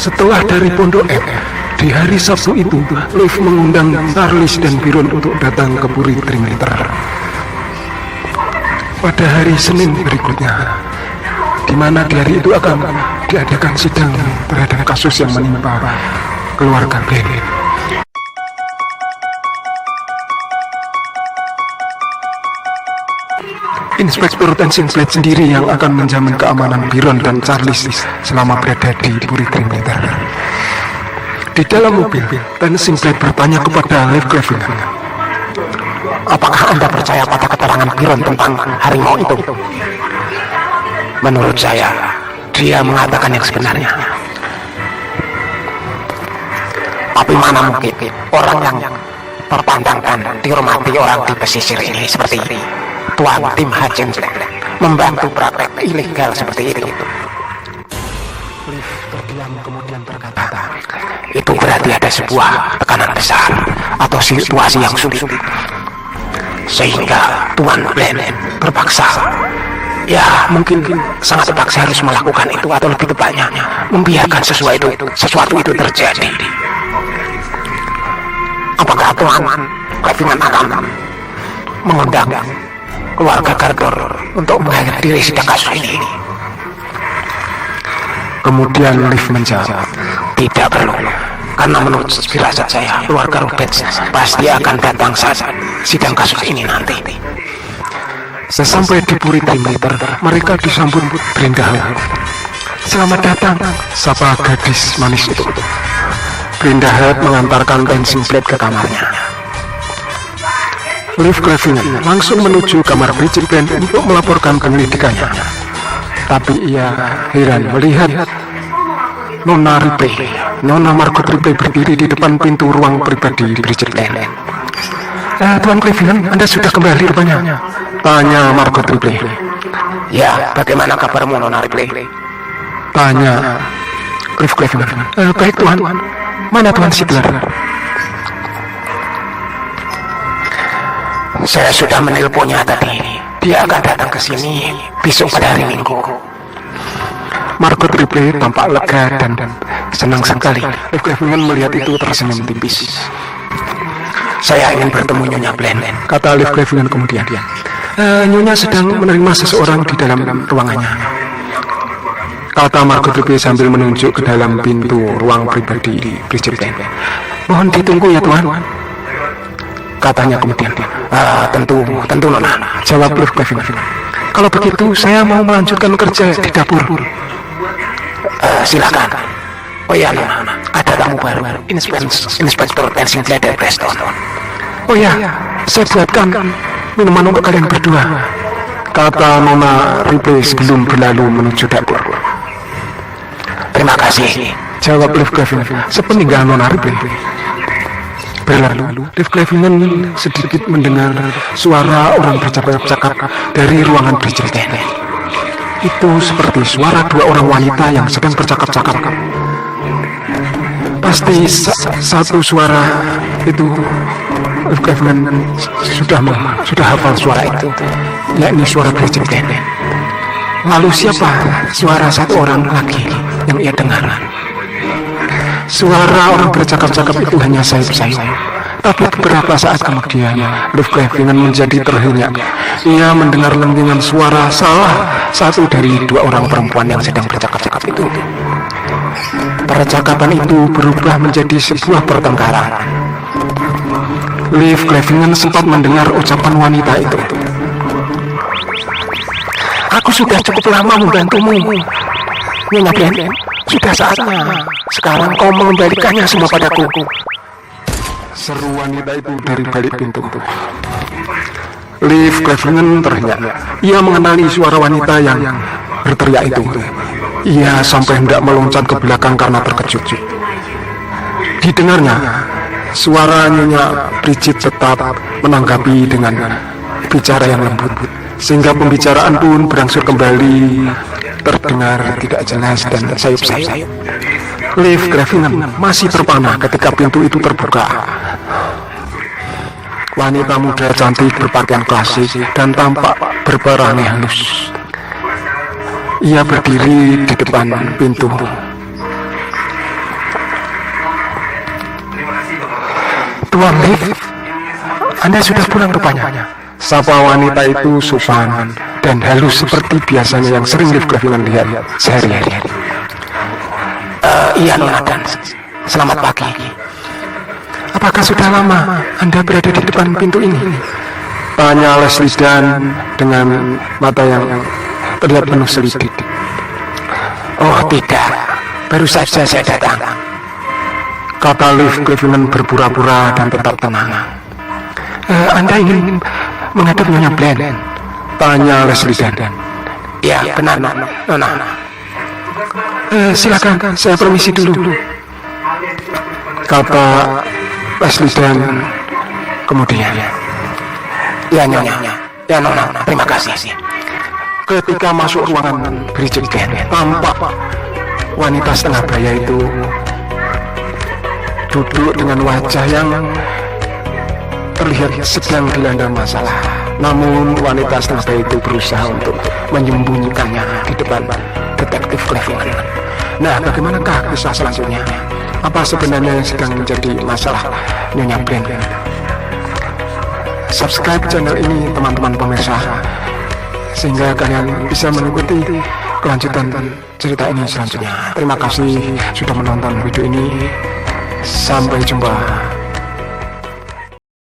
Setelah dari Pondok M, di hari Sabtu itu, Liv mengundang Charles dan Byron untuk datang ke Puri Trimester. Pada hari Senin berikutnya, di mana di hari itu akan diadakan sidang terhadap kasus yang menimpa keluarga Glenn. Inspektur Tensingblade sendiri yang akan menjamin keamanan Byron dan Charles selama berada di Puri Trimester. Di dalam mobil, Tensingblade bertanya kepada Liv Cleveland, apakah Anda percaya pada keterangan Byron tentang harimau itu? Menurut saya, dia mengatakan yang sebenarnya. Tapi mana mungkin orang yang terpandangkan dihormati orang di pesisir ini seperti Tuan Tim Hutchins membantu praktek ilegal seperti itu. Liv terdiam kemudian berkata, itu berarti ada sebuah tekanan besar atau situasi yang sulit, sehingga Tuan Glenn terpaksa, ya mungkin sangat terpaksa harus melakukan itu, atau lebih tepatnya membiarkan sesuatu itu terjadi. Apakah Tuan Cleveland akan mengundang keluarga Gardner untuk menghadiri sidang kasus ini? Kemudian Liv menjawab, tidak perlu, karena menurut firasat saya, keluarga Roberts pasti akan datang saat sidang kasus ini nanti. Sesampai di Puri Trimester, mereka disambut Brenda Hart. Selamat datang, sapa gadis manis itu. Brenda Hart mengantarkan Tensingblade ke kamarnya. Liv Cleveland langsung menuju kamar Bridget Glenn untuk melaporkan penyelidikannya. Tapi ia heran melihat Nona Margot Ripley berdiri di depan pintu ruang pribadi Bridget Glenn. Tuan Cleveland, Anda sudah kembali rupanya? Tanya Margot Ripley. Ya, bagaimana kabarmu Nona Ripley? Tanya Liv Cleveland. Baik Tuan. Mana Tuan Sidler? Saya sudah menelponnya tadi. Dia akan datang ke sini besok pada hari Minggu. Margot Ripley tampak lega dan senang sekali. Liv Cleveland melihat itu tersenyum tipis. Saya ingin bertemu Nyonya Glenn, kata Liv Cleveland kemudian. Nyonya sedang menerima seseorang di dalam ruangannya, kata Margot Ripley sambil menunjuk ke dalam pintu ruang pribadi Bridget Glenn. Mohon ditunggu ya Tuan, katanya kemudian. Tentu Nona, jawab Liv Cleveland. Kalau begitu saya mau melanjutkan kerja di dapur. Silakan. Oh ya Nona, ada tamu baru, Inspektur Tensingblade dari Preston. Oh ya, saya buatkan minuman untuk kalian berdua, kata Nona Ripley sebelum berlalu menuju dapur. Terima kasih, jawab Liv Cleveland sepeninggal Nona Ripley. Berlalu, Liv Cleveland sedikit mendengar suara orang bercakap-cakap dari ruangan Bridget Glenn. Itu seperti suara dua orang wanita yang sedang bercakap-cakap. Pasti satu suara itu Liv Cleveland sudah hafal suara itu, yakni suara Bridget Glenn. Lalu siapa suara satu orang lagi yang ia dengar? Suara orang bercakap-cakap itu hanya sayup-sayup. Tapi beberapa saat kemudian, Liv Cleveland menjadi terhenyak. Ia mendengar lengkingan suara salah satu dari dua orang perempuan yang sedang bercakap-cakap itu. Percakapan itu berubah menjadi sebuah pertengkaran. Liv Cleveland sempat mendengar ucapan wanita itu. Aku sudah cukup lama membantumu, Nyonya Glenn. Sudah saatnya sekarang kau mengembalikannya semua padaku, seru wanita itu dari balik pintu. Liv Cleveland terhenyak. Ia mengenali suara wanita yang berteriak itu. Ia sampai hendak meloncat ke belakang karena terkejut. Didengarnya, suara Nyonya Bridget tetap menanggapi dengan bicara yang lembut, sehingga pembicaraan pun berangsur kembali terdengar tidak jelas dan sayup-sayup. Liv Cleveland masih terpana ketika pintu itu terbuka. Wanita muda cantik berpakaian klasik dan tampak berbarang halus. Ia berdiri di depan pintu. Tuan Liv, Anda sudah pulang rupanya. Sapa wanita itu sopan dan halus seperti biasanya yang sering Liv Gravina lihat sehari-hari. Iya Nona Dan, selamat pagi. Apakah sudah lama Anda berada di depan pintu ini? Tanya Leslie Dan dengan mata yang terlihat penuh selidik. Oh tidak, baru saja saya datang. Kata Liv Gravina berpura-pura dan tetap tenang. Anda ingin menghadap Nyonya Bland? Tanya Leslie Dan. Ya benar Nona. Silakan, saya permisi dulu. Kata Leslie Dan kemudian. Ya Nyonya, ya Nona, terima kasih. Ketika masuk ruangan Bridget Band, tampak wanita setengah baya itu duduk dengan wajah yang terlihat sedang dilanda masalah. Namun wanita setengah baya itu berusaha untuk menyembunyikannya di depan detektif Gravina. Nah, bagaimanakah kisah selanjutnya? Apa sebenarnya yang sedang menjadi masalah Nyonya Bland? Subscribe channel ini teman-teman pemirsa, sehingga kalian bisa mengikuti kelanjutan cerita ini selanjutnya. Terima kasih sudah menonton video ini. Sampai jumpa.